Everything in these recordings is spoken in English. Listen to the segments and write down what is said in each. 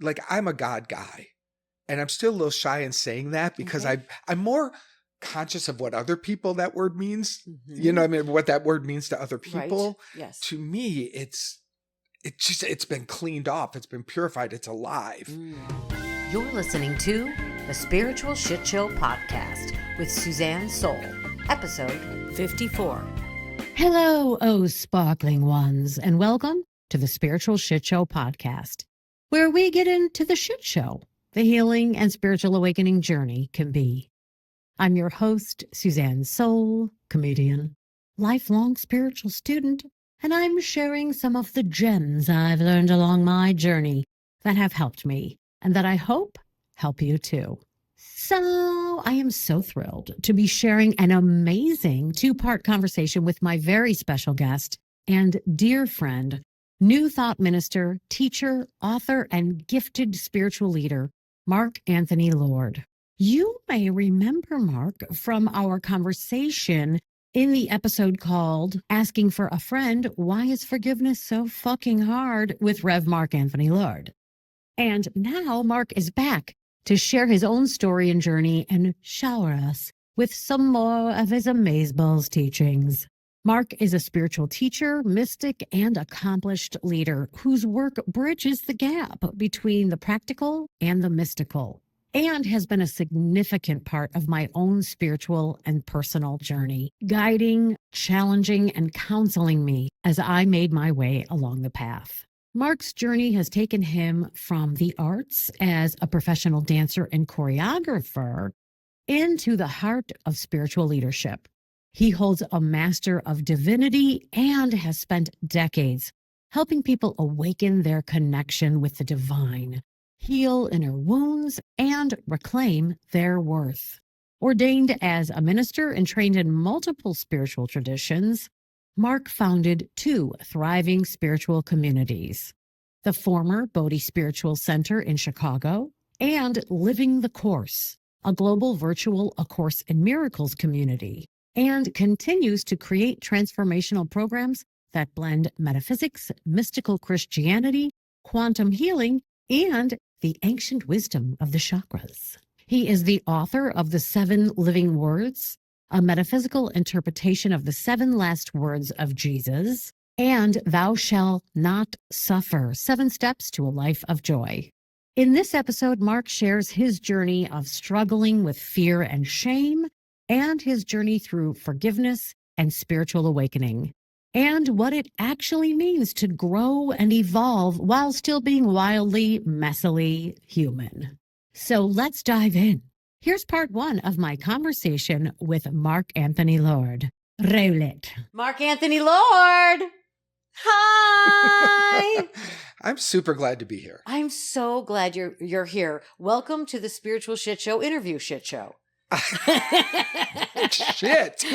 like I'm a God guy, and I'm still a little shy in saying that because Okay. I'm more conscious of what other people that word means. Mhm. You know what I mean? What that word means to other people. Right. Yes. To me, it's been cleaned off. It's been purified. It's alive. You're listening to the Spiritual Shitshow podcast with Suzanne Sole, episode 54. Hello, oh sparkling ones, and welcome to the Spiritual Shitshow podcast, where we get into the shit show the healing and spiritual awakening journey can be. I'm your host, Suzanne Sole, comedian, lifelong spiritual student, and I'm sharing some of the gems I've learned along my journey that have helped me and that I hope help you too. So I am so thrilled to be sharing an amazing two-part conversation with my very special guest and dear friend, New Thought minister, teacher, author, and gifted spiritual leader, Mark Anthony Lord. You may remember Mark from our conversation in the episode called Asking for a Friend, Why is Forgiveness So Fucking Hard with Rev. Mark Anthony Lord. And now Mark is back to share his own story and journey and shower us with some more of his amazeballs teachings. Mark is a spiritual teacher, mystic, and accomplished leader whose work bridges the gap between the practical and the mystical, and has been a significant part of my own spiritual and personal journey, guiding, challenging, and counseling me as I made my way along the path. Mark's journey has taken him from the arts as a professional dancer and choreographer into the heart of spiritual leadership. He holds a Master of Divinity and has spent decades helping people awaken their connection with the divine, heal inner wounds, and reclaim their worth. Ordained as a minister and trained in multiple spiritual traditions, Mark founded two thriving spiritual communities, the former Bodhi Spiritual Center in Chicago and Living the Course, a global virtual A Course in Miracles community, and continues to create transformational programs that blend metaphysics, mystical Christianity, quantum healing, and the ancient wisdom of the chakras. He is the author of The 7 Living Words, a metaphysical interpretation of the 7 last words of Jesus, and Thou Shalt Not Suffer, 7 Steps to a Life of Joy. In this episode, Mark shares his journey of struggling with fear and shame, and his journey through forgiveness and spiritual awakening, and what it actually means to grow and evolve while still being wildly, messily human. So let's dive in. Here's part 1 of my conversation with Mark Anthony Lord. Roll it. Mark Anthony Lord! Hi! I'm super glad to be here. I'm so glad you're here. Welcome to the Spiritual Shit Show interview shit show. Shit.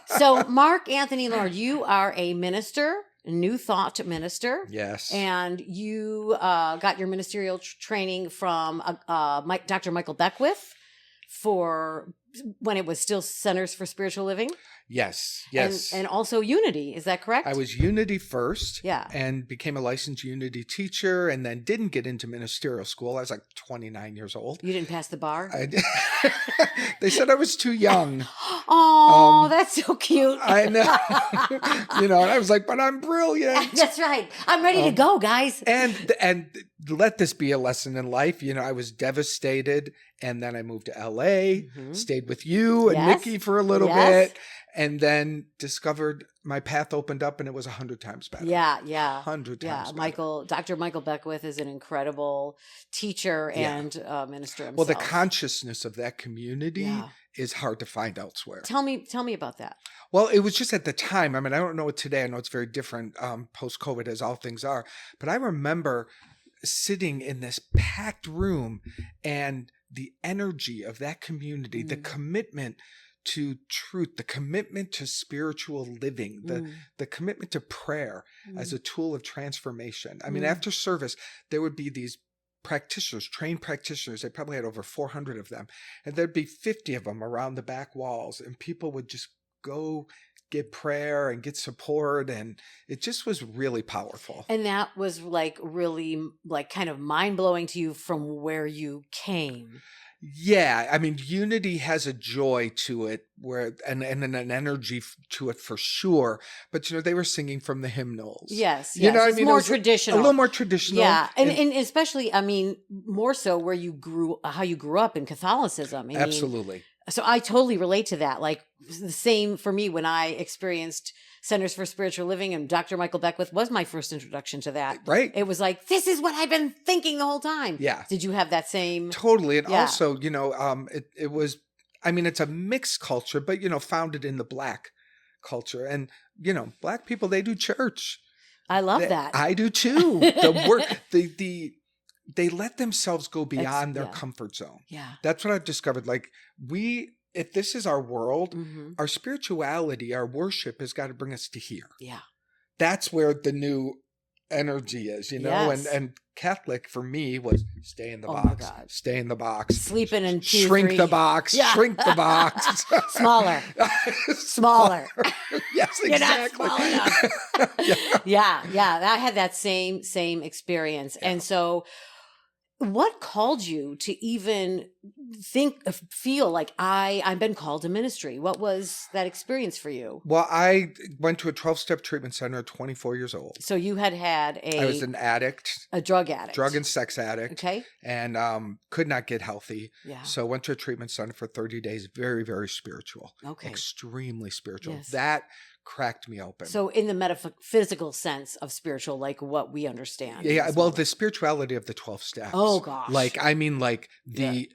So, Mark Anthony Lord, you are a minister, a New Thought minister. Yes. And you got your ministerial training from Dr. Michael Beckwith for when it was still Centers for Spiritual Living. Yes. And also Unity. Is that correct? I was Unity first. Yeah. And became a licensed Unity teacher and then didn't get into ministerial school. I was like 29 years old. You didn't pass the bar? They said I was too young. Oh, that's so cute. I know. And I was like, but I'm brilliant. That's right. I'm ready to go, guys. And let this be a lesson in life. I was devastated. And then I moved to LA, stayed with you and Yes. Nikki for a little Yes. bit. And then discovered my path opened up and it was 100 times better. Yeah. 100 times better. Dr. Michael Beckwith is an incredible teacher and minister himself. Well, the consciousness of that community is hard to find elsewhere. Tell me about that. Well, it was just at the time. I mean, I don't know it today. I know it's very different post-COVID as all things are. But I remember sitting in this packed room and the energy of that community, the commitment to truth, the commitment to spiritual living, the commitment to prayer as a tool of transformation. I mean, after service, there would be these practitioners, trained practitioners. They probably had over 400 of them. And there'd be 50 of them around the back walls. And people would just go get prayer and get support. And it just was really powerful. And that was like really like kind of mind blowing to you from where you came. Yeah, I mean, unity has a joy to it, where and an energy to it for sure. But they were singing from the hymnals. Yes, you know, what it's I mean, more it was traditional, a little more traditional. Yeah, and especially, I mean, more so where how you grew up in Catholicism. I mean, Absolutely. so I totally relate to that. Like the same for me when I experienced Centers for Spiritual Living, and Dr. Michael Beckwith was my first introduction to that. Right. It was like, this is what I've been thinking the whole time. Yeah. Did you have that same? Totally. And Yeah. also, it was, I mean, it's a mixed culture, but, founded in the Black culture. And, Black people, they do church. I love that. I do too. The work, they let themselves go beyond their yeah. comfort zone. Yeah. That's what I've discovered. Like if this is our world, Mm-hmm. our spirituality, our worship has got to bring us to here. Yeah. That's where the new energy is, Yes. and Catholic for me was stay in the Oh my box, God. stay in the box, Sleeping in pew shrink three. the box, Yeah. shrink the box. Smaller. Smaller. Yes, You're not exactly. small enough. Yeah. Yeah. I had that same experience. Yeah. And so what called you to even feel like I've been called to ministry? What was that experience for you? Well, I went to a 12-step treatment center at 24 years old. So you had I was an addict, a drug addict. drug and sex addict. Okay. And could not get healthy. Yeah. So went to a treatment center for 30 days. Very, very spiritual. Okay. Extremely spiritual. Yes. That cracked me open. So in the metaphysical sense of spiritual, like what we understand. in Yeah, this well, moment. the spirituality of the 12 steps. Oh gosh. Like, I mean, like the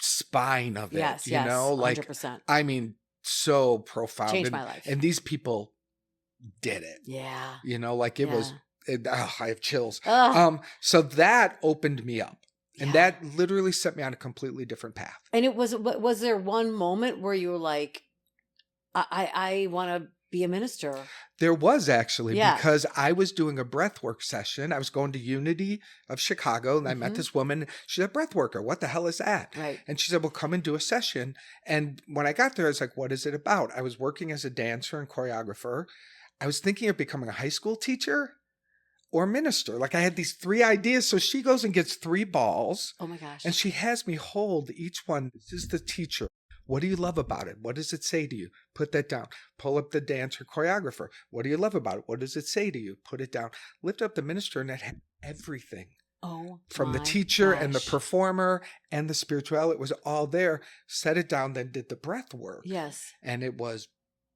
spine of it, yes, you know? Like, 100%. I mean, so profound. Changed and, my life. And these people did it. Yeah. Like it was, I have chills. Ugh. So that opened me up. And Yeah. that literally set me on a completely different path. And was there one moment where you were like, I want to be a minister? There was actually, Yeah. because I was doing a breathwork session. I was going to Unity of Chicago, and I met Mhm. this woman. She's a breathworker. What the hell is that? Right. And she said, well, come and do a session. And when I got there, I was like, what is it about? I was working as a dancer and choreographer. I was thinking of becoming a high school teacher or minister. Like I had these 3 ideas. So she goes and gets 3 balls, Oh my gosh. and she has me hold each one. This is the teacher. What do you love about it? What does it say to you? Put that down. Pull up the dancer choreographer. What do you love about it? What does it say to you? Put it down. Lift up the minister, and it had everything Oh, from the my teacher and the gosh. performer and the spirituality. It was all there. Set it down, then did the breath work. Yes. And it was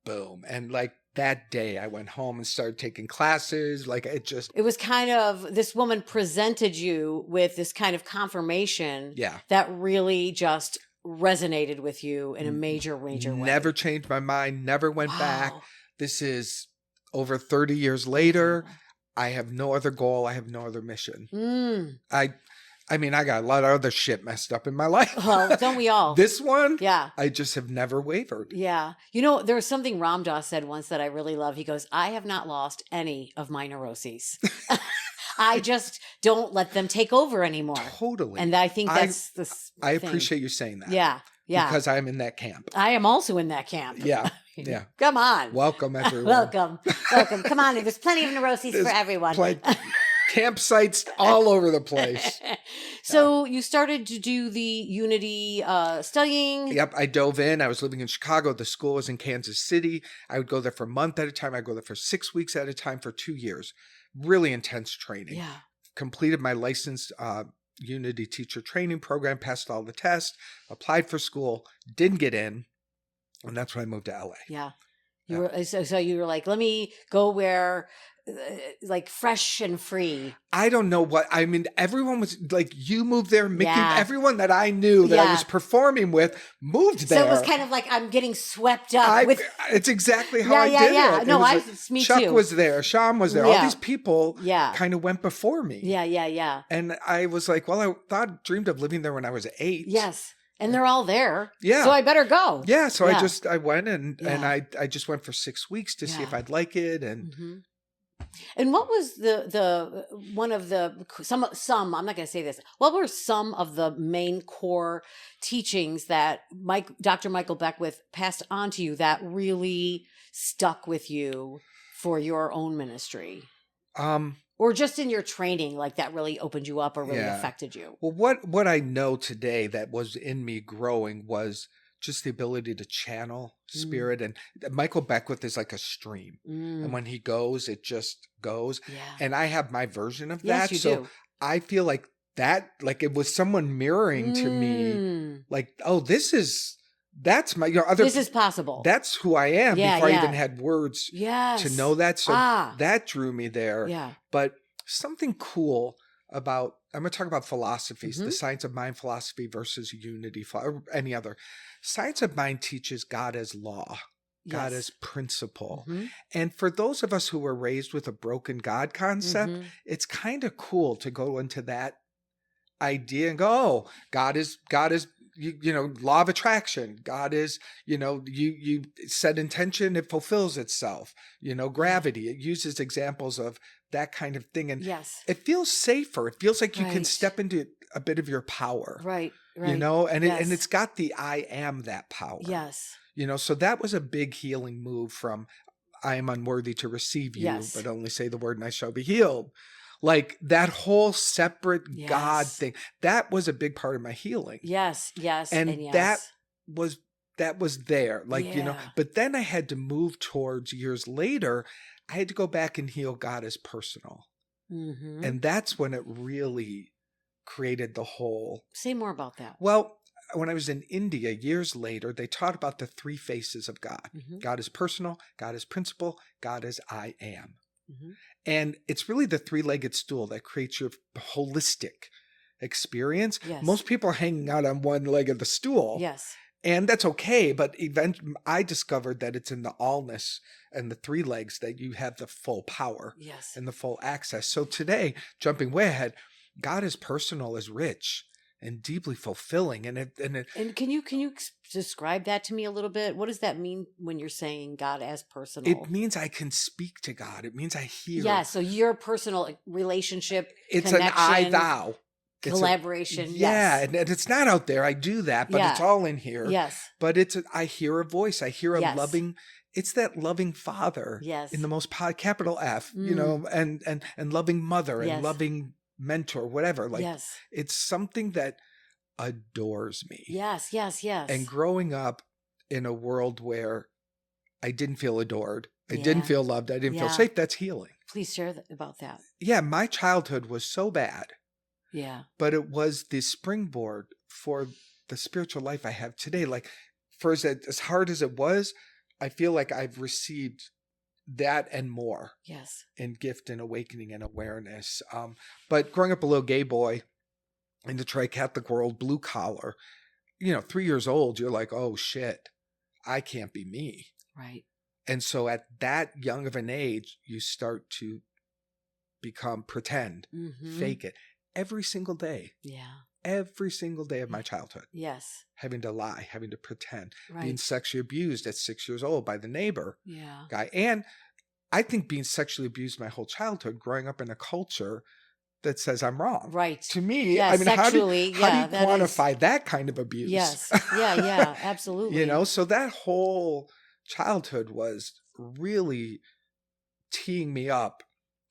boom. And like that day, I went home and started taking classes. Like it just, It was kind of, this woman presented you with this kind of confirmation yeah. that really just resonated with you in a major way. Never changed my mind. Never went back. Wow. This is over 30 years later. I have no other goal. I have no other mission. Mm. I mean, I got a lot of other shit messed up in my life. Well, don't we all? This one, Yeah. I just have never wavered. Yeah. You know, there was something Ram Dass said once that I really love. He goes, I have not lost any of my neuroses. I just don't let them take over anymore. Totally. And I think that's I thing. appreciate you saying that. Yeah. Yeah. Because I'm in that camp. I am also in that camp. Yeah. Yeah. Come on. Welcome, everyone. Welcome. Welcome. Come on. There's plenty of neuroses There's for everyone. Campsites all over the place. So you started to do the Unity studying. Yep, I dove in. I was living in Chicago. The school was in Kansas City. I would go there for a month at a time. I'd go there for 6 weeks at a time for 2 years. Really intense training. Yeah. Completed my licensed Unity teacher training program, passed all the tests, applied for school, didn't get in. And that's when I moved to LA. Yeah. You were so you were like, let me go where like fresh and free. I don't know what, I mean, everyone was like, you moved there, Mickey, Yeah. everyone that I knew that I Yeah. was performing with moved there. So it was kind of like I'm getting swept up with. It's exactly how Yeah, I yeah, did yeah. it. It No, was it's me Chuck too. was there, Sean was there. All Yeah. these people Yeah. kind of went before me. Yeah, yeah, yeah. And I was like, well, dreamed of living there when I was 8. Yes. And they're all there. Yeah. So I better go. Yeah. So Yeah. I went and Yeah. I just went for 6 weeks to see Yeah. if I'd like it. And Mhm. And what was the one of the some I'm not going to say this. What were some of the main core teachings that Dr. Michael Beckwith passed on to you that really stuck with you for your own ministry? Or just in your training, like that really opened you up or really affected you? Well, what I know today that was in me growing was just the ability to channel spirit. And Michael Beckwith is like a stream. And when he goes, it just goes. Yeah. And I have my version of Yes, that. you So do. I feel like that, like it was someone mirroring to me, like, oh, that's my, this is possible. That's who I am before I even had words to know that. So that drew me there. Yeah. But something cool about, I'm going to talk about philosophies, the science of mind philosophy versus unity, or any other. Science of mind teaches God as law, God as principle. And for those of us who were raised with a broken God concept, it's kind of cool to go into that idea and go, oh, God is you know, law of attraction. God is, you know, you set intention, it fulfills itself. You know, gravity. It uses examples of that kind of thing. And it feels safer. It feels like you can step into a bit of your power. Right. You know, and it's got the I am that power. Yes. You know, so that was a big healing move from I am unworthy to receive you, but only say the word and I shall be healed. Like that whole separate God thing, that was a big part of my healing. Yes. And that was there, like, you know, but then I had to move towards years later, I had to go back and heal God as personal. And that's when it really created the whole. Say more about that. Well, when I was in India years later, they taught about the three faces of God. God is personal, God is principle, God is I am. And it's really the three-legged stool that creates your holistic experience. Most people are hanging out on one leg of the stool. And that's okay. But eventually I discovered that it's in the allness and the three legs that you have the full power and the full access. So today, jumping way ahead, God is personal, is rich and deeply fulfilling. And can you describe that to me a little bit? What does that mean when you're saying God as personal? It means I can speak to God. It means I hear. Yeah. So your personal relationship, it's an I thou. Collaboration. And it's not out there. I do that, but it's all in here. But I hear a voice. I hear a loving. It's that loving father. In the most capital F. You know, and loving mother and loving mentor, whatever. Like it's something that adores me. Yes. And growing up in a world where I didn't feel adored, I didn't feel loved, I didn't feel safe, that's healing. Please share about that. Yeah, my childhood was so bad. But it was the springboard for the spiritual life I have today. Like, for as hard as it was, I feel like I've received that and more. In gift and awakening and awareness. But growing up a little gay boy in the tri-Catholic world, blue collar, you know, 3 years old, you're like, oh shit, I can't be me. Right. And so at that young of an age, you start to pretend, fake it. Every single day. Every single day of my childhood. Having to lie, having to pretend. Being sexually abused at 6 years old by the neighbor guy. And I think being sexually abused my whole childhood, growing up in a culture that says I'm wrong. Right. To me, I mean, how do you quantify that kind of abuse? Yeah, absolutely. You know, so that whole childhood was really teeing me up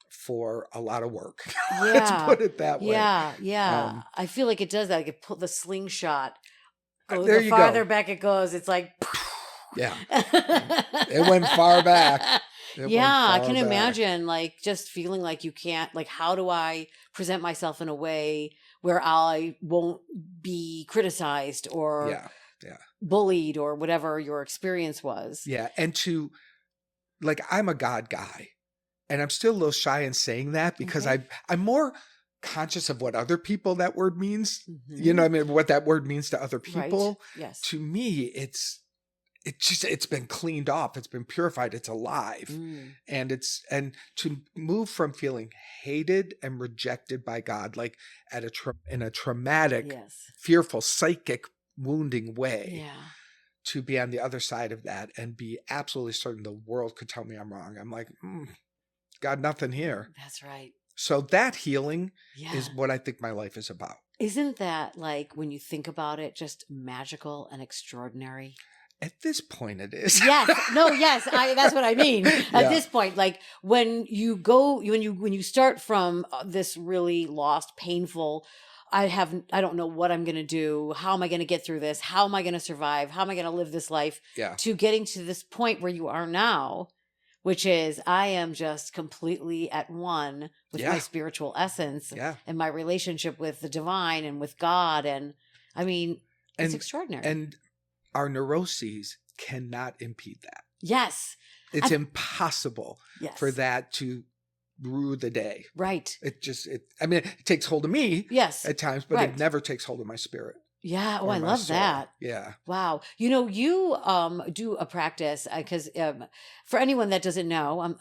for a lot of work. Let's put it that way. I feel like it does that. Like it pull the slingshot. There the farther back it goes, it's like. It went far back. I can imagine like just feeling like you can't, like, how do I present myself in a way where I won't be criticized or bullied or whatever your experience was. And like, I'm a God guy. And I'm still a little shy in saying that because I'm more conscious of what other people that word means. You know what I mean? What that word means to other people. To me, it's been cleaned off. It's been purified. It's alive. And to move from feeling hated and rejected by God, like in a traumatic, fearful, psychic, wounding way, to be on the other side of that and be absolutely certain the world could tell me I'm wrong. I'm like, got nothing here. That's right. So that healing Yeah. is what I think my life is about. Isn't that, like, when you think about it, just magical and extraordinary? At this point, it is. Yes. No, yes. That's what I mean. At Yeah. this point, like when you start from this really lost, painful, I don't know what I'm going to do. How am I going to get through this? How am I going to survive? How am I going to live this life? Yeah. To getting to this point where you are now, which is I am just completely at one with my Yeah. spiritual essence Yeah. and my relationship with the divine and with God. And I mean, it's And- extraordinary. And our neuroses cannot impede that. Yes. It's impossible Yes. for that to rue the day. Right. It takes hold of me Yes. at times, but Right. it never takes hold of my spirit. Yeah. Oh, or I my love soul. that. Yeah. Wow. You do a practice because for anyone that doesn't know,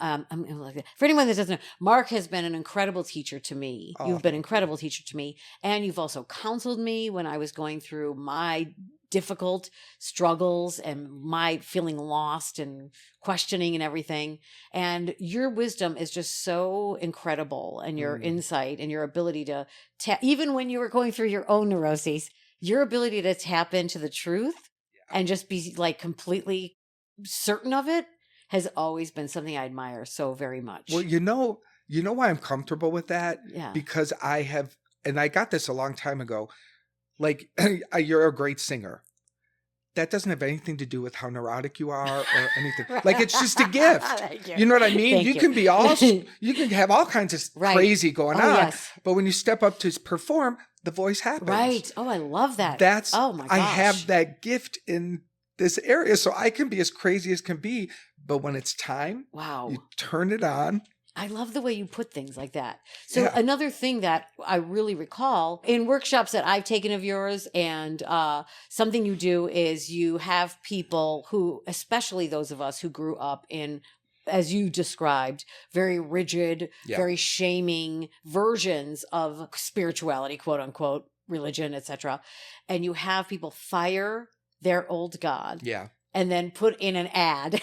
for anyone that doesn't know, Mark has been an incredible teacher to me. Oh, You've been an thank you. incredible teacher to me. And you've also counseled me when I was going through my difficult struggles and my feeling lost and questioning and everything. And your wisdom is just so incredible, and your insight and your ability to even when you were going through your own neuroses, your ability to tap into the truth and just be like completely certain of it has always been something I admire so very much. Well, you know why I'm comfortable with that? Yeah. Because I got this a long time ago. Like, you're a great singer. That doesn't have anything to do with how neurotic you are or anything. Like, it's just a gift. Thank you. You know what I mean? Thank You you. can be you can have all kinds of Right. crazy going Oh, on. yes. But when you step up to perform, the voice happens. Right. Oh, I love that. That's, oh my gosh. I have that gift in this area. So I can be as crazy as can be. But when it's time, Wow. you turn it on. I love the way you put things like that. So Yeah. another thing that I really recall in workshops that I've taken of yours, and something you do is you have people who, especially those of us who grew up in, as you described, very rigid, Yeah. very shaming versions of spirituality, quote unquote, religion, etc. And you have people fire their old God Yeah. and then put in an ad.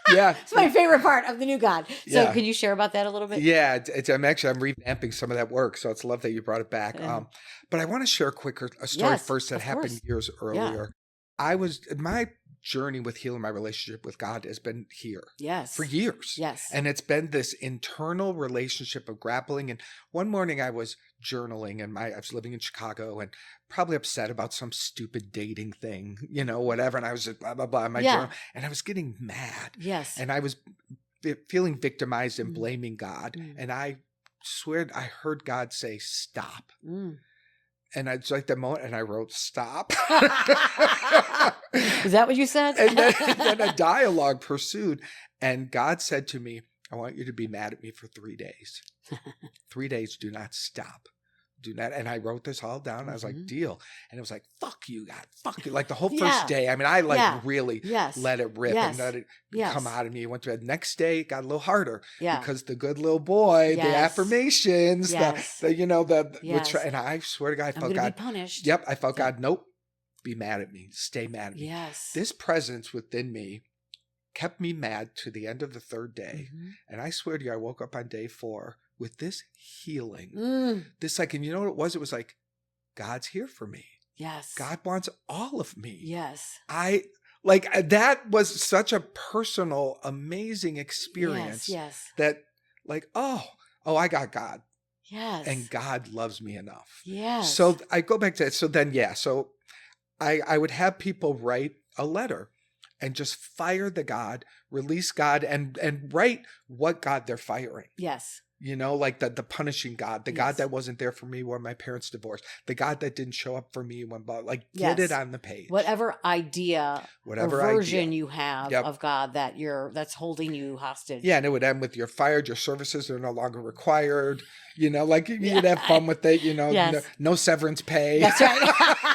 Yeah. It's my favorite part of the new God. So Yeah. can you share about that a little bit? Yeah, I'm revamping some of that work, so it's love that you brought it back. Yeah. But I want to share a story Yes, first that of happened course. years earlier. My journey with healing my relationship with God has been here Yes. for years. Yes. And it's been this internal relationship of grappling. And one morning I was journaling, and I was living in Chicago and probably upset about some stupid dating thing, whatever. And I was just blah, blah, blah in my journal. And I was getting mad. Yes. And I was feeling victimized and Mm. blaming God. Mm. And I swear I heard God say, stop. Mm. And it's like the moment, and I wrote, stop. Is that what you said? And then a dialogue pursued. And God said to me, I want you to be mad at me for 3 days. 3 days, do not stop. Do not. And I wrote this all down. I was like, deal. And it was like, fuck you, God. Fuck you. Like the whole first day. I mean, I really Yes. let it rip Yes. and let it Yes. come out of me. Went to bed. Next day, it got a little harder. Yeah. Because the good little boy, the Yes. affirmations, Yes. which, Yes. and I swear to God, I I'm felt going to God. be punished. Yep. I felt God, nope. Be mad at me. Stay mad at me. Yes. This presence within me kept me mad to the end of the third day. Mhm. And I swear to you, I woke up on day 4 with this healing. Mm. This and you know what it was? It was like, God's here for me. Yes. God wants all of me. Yes. That was such a personal, amazing experience Yes. that I got God, Yes. and God loves me enough. Yes. So I go back to it. So then, so I would have people write a letter and just fire the God, release God, and write what God they're firing. Yes. Like the punishing God, the God Yes. that wasn't there for me when my parents divorced, the God that didn't show up for me when, get Yes. it on the page. Whatever idea Whatever or version idea. you have Yep. of God that's holding you hostage. Yeah, and it would end with you're fired, your services are no longer required. You'd have fun with it, Yes. no severance pay. That's right.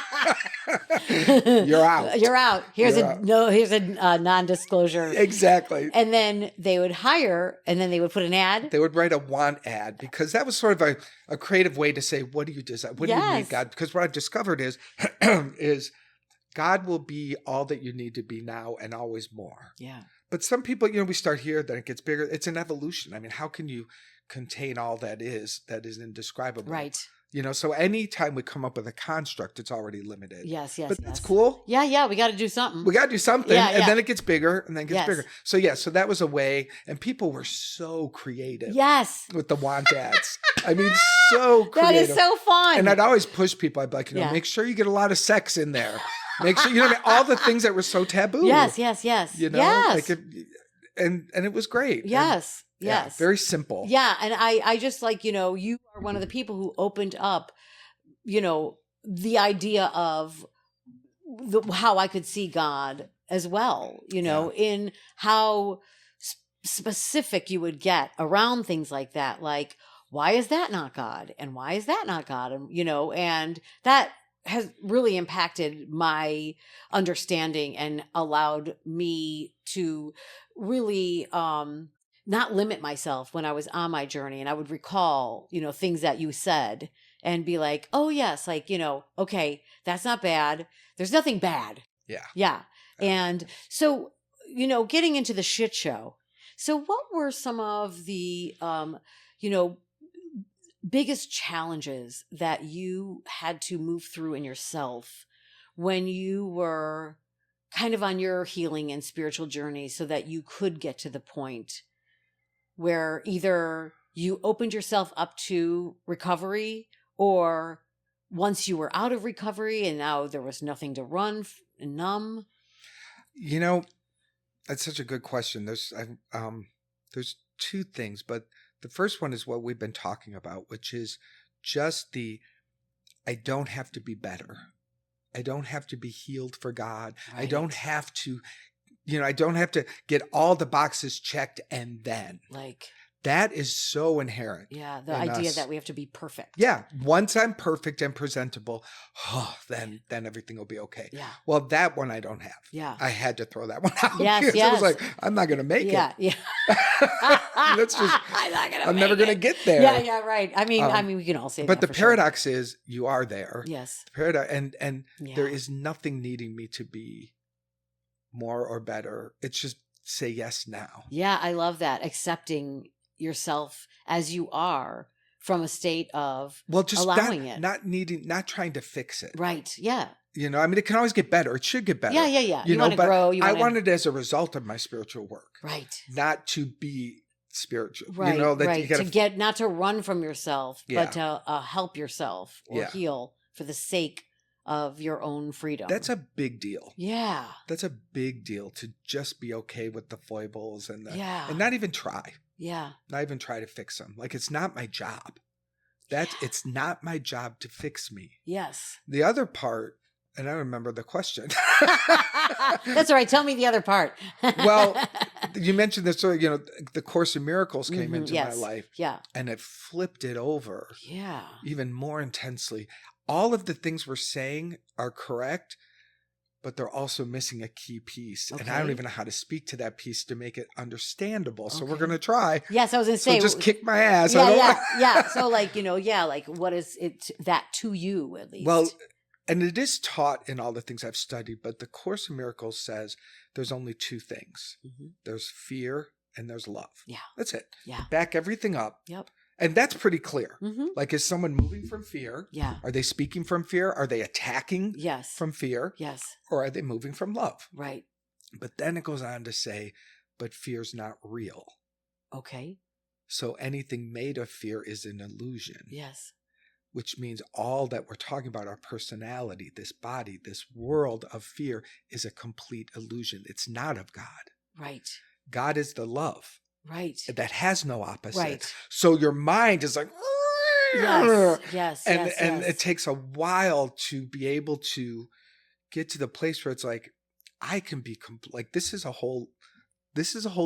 You're out. You're out. Here's You're a non-disclosure. Exactly. And then they would hire, and then they would put an ad. They would write a want ad because that was sort of a creative way to say, what do you desire? What do you Yes. need, God? Because what I've discovered is, is God will be all that you need to be now and always more. Yeah. But some people, we start here, then it gets bigger. It's an evolution. I mean, how can you contain all that is indescribable? Right. So anytime we come up with a construct, it's already limited. Yes. But that's cool. Yeah. We got to do something. We got to do something. Yeah, and then it gets bigger and then it gets Yes. bigger. So that was a way. And people were so creative Yes. with the want ads. I mean, so creative. That is so fun. And I'd always push people. I'd be like, Yeah. make sure you get a lot of sex in there. Make sure, all the things that were so taboo. Yes. Yes. Yes. And it was great. Yes. And, yeah, yes. very simple. Yeah. And I just like, you are one of the people who opened up, the idea of how I could see God as well, in how specific you would get around things like that. Like, why is that not God? And why is that not God? And, and that has really impacted my understanding and allowed me to really, not limit myself when I was on my journey. And I would recall, things that you said and be like, oh yes, like, okay, that's not bad. There's nothing bad. Yeah. Yeah. And so, getting into the shit show. So what were some of the, biggest challenges that you had to move through in yourself when you were kind of on your healing and spiritual journey so that you could get to the point where either you opened yourself up to recovery, or once you were out of recovery and now there was nothing to run and numb? That's such a good question. There's two things, but the first one is what we've been talking about, which is just I don't have to be better. I don't have to be healed for God. Right. I don't have to, I don't have to get all the boxes checked and then. Like, that is so inherent. yeah, the in idea us. that we have to be perfect. Yeah. Once I'm perfect and presentable, then everything will be okay. Yeah. Well, that one I don't have. Yeah. I had to throw that one out. Yes, because yes. I was like, I'm not going to make Yeah. it. Yeah. That's just, I'm never going to get there. Yeah. Yeah. Right. I mean, we can all say that. But the for sure. paradox is you are there. Yes. The paradox, and Yeah. there is nothing needing me to be more or better. It's just say yes now. Yeah. I love that. Accepting yourself as you are from a state of Just allowing it. not trying to fix it. Right. Yeah. It can always get better. It should get better. Yeah. Yeah. Yeah. You, know, want to but grow. I want it as a result of my spiritual work. Right. Not to be spiritual. Right. That right. you gotta, to get, not to run from yourself, Yeah. but to help yourself or Yeah. heal for the sake of your own freedom. that's a big deal. Yeah. That's a big deal to just be okay with the foibles and Yeah. and not even try. Yeah. Not even try to fix them. Like, it's not my job. It's not my job to fix me. Yes. The other part, and I remember the question. That's all right. Tell me the other part. Well, you mentioned this, the Course in Miracles came into yes. my life, Yeah. and it flipped it over Yeah. even more intensely. All of the things we're saying are correct, but they're also missing a key piece. And I don't Okay. even know how to speak to that piece to make it understandable. So we're Okay. going to try. Yes, I was going to So say. just kick my ass. Yeah, I don't yeah, want- yeah. So like, like what is it that to you at least? Well, and it is taught in all the things I've studied, but the Course in Miracles says there's only two things. Mhm. There's fear and there's love. Yeah. That's it. Yeah. Back everything up. Yep. And that's pretty clear. Mm-hmm. Like, is someone moving from fear? Yeah. Are they speaking from fear? Are they attacking Yes. from fear? Yes. Or are they moving from love? Right. But then it goes on to say, but fear's not real. Okay. So anything made of fear is an illusion. Yes. Which means all that we're talking about, our personality, this body, this world of fear, is a complete illusion. It's not of God. Right. God is the love Right. that has no opposite. Right. So your mind is like, Yes. Yes. and yes, and yes. it takes a while to be able to get to the place where it's like, I can be like, this is a whole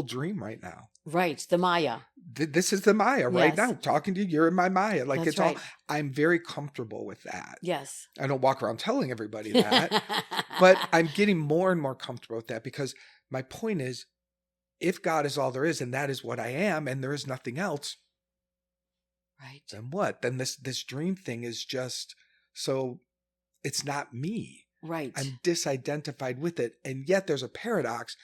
dream right now. Right. The Maya. This is the Maya right Yes. now. Talking to you, you're in my Maya. Like, That's it's right. all, I'm very comfortable with that. Yes. I don't walk around telling everybody that, but I'm getting more and more comfortable with that, because my point is, if God is all there is, and that is what I am, and there is nothing else, Right. then what? Then this dream thing is just, so it's not me. Right. I'm disidentified with it. And yet there's a paradox,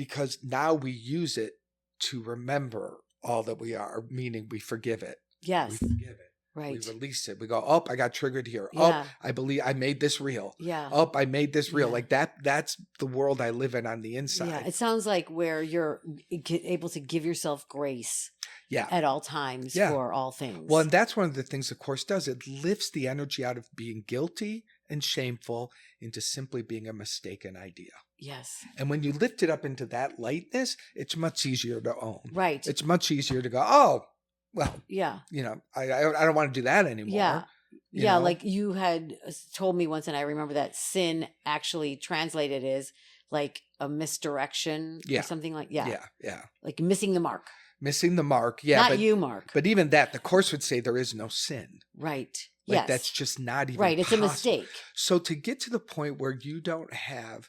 because now we use it to remember all that we are, meaning we forgive it. Yes. We forgive it. Right. We release it. We go, oh, I got triggered here. Yeah. Oh, I believe I made this real. Yeah. Oh, I made this real. Yeah. Like that's the world I live in on the inside. Yeah. It sounds like where you're able to give yourself grace Yeah. at all times Yeah. for all things. Well, and that's one of the things the Course does. It lifts the energy out of being guilty and shameful into simply being a mistaken idea. Yes. And when you lift it up into that lightness, it's much easier to own. Right. It's much easier to go, oh, well, Yeah. you know, I don't want to do that anymore. Yeah. you Yeah. know? Like you had told me once, and I remember that sin actually translated is like a misdirection Yeah. or something like, yeah. Yeah. Yeah. Like missing the mark. Missing the mark. Yeah. Not you, Mark. But even that, the Course would say there is no sin. Right. Like yes. that's just not even right. It's possible. a mistake. So to get to the point where you don't have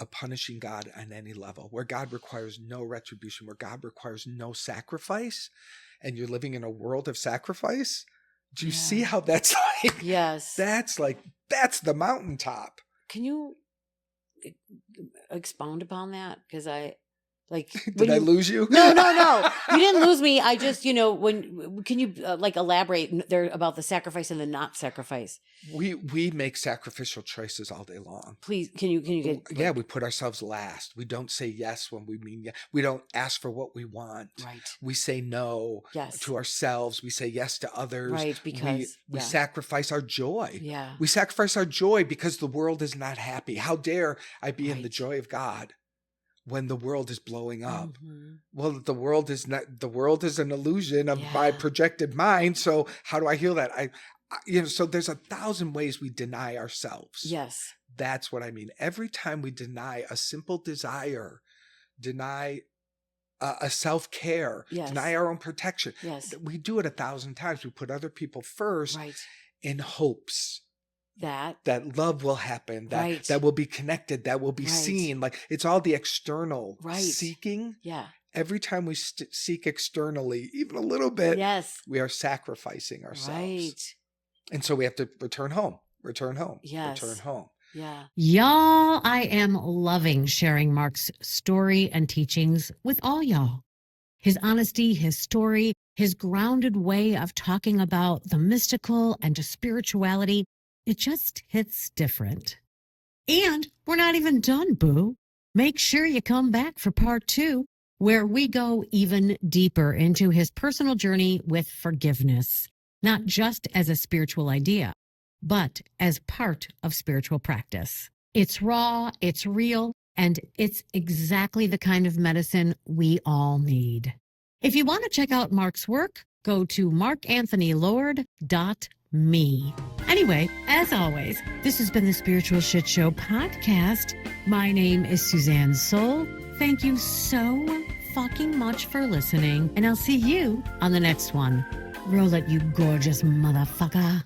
a punishing God on any level, where God requires no retribution, where God requires no sacrifice, and you're living in a world of sacrifice, do you see how that's like? Yes. That's the mountaintop. Can you expound upon that? Because I like. Did I lose you? No. You didn't lose me. I just, can you like elaborate there about the sacrifice and the not sacrifice? We make sacrificial choices all day long. Please, can you get? Yeah, we put ourselves last. We don't say yes when we mean yes. We don't ask for what we want. Right. We say no Yes. to ourselves. We say yes to others. Right, because we sacrifice our joy. Yeah. We sacrifice our joy because the world is not happy. How dare I be in the Right. joy of God when the world is blowing up? Mhm. Well, the world is an illusion of my projected mind. So how do I heal that? So there's 1,000 ways we deny ourselves. Yes. That's what I mean. Every time we deny a simple desire, deny a self-care, Yes. deny our own protection, Yes. we do it 1,000 times. We put other people first Right. in hopes That. that love will happen, Right. that will be connected, that will be Right. seen. Like it's all the external Right. seeking. Yeah. Every time we seek externally, even a little bit, Yes. we are sacrificing ourselves. Right. And so we have to return home, Yes. return home. Yeah. Y'all, I am loving sharing Mark's story and teachings with all y'all. His honesty, his story, his grounded way of talking about the mystical and spirituality, it just hits different. And we're not even done, boo. Make sure you come back for part 2, where we go even deeper into his personal journey with forgiveness, not just as a spiritual idea, but as part of spiritual practice. It's raw, it's real, and it's exactly the kind of medicine we all need. If you want to check out Mark's work, go to markanthonylord.me. Anyway, as always, this has been the Spiritual Shitshow podcast. My name is Suzanne Sole. Thank you so fucking much for listening, and I'll see you on the next one. Roll it, you gorgeous motherfucker.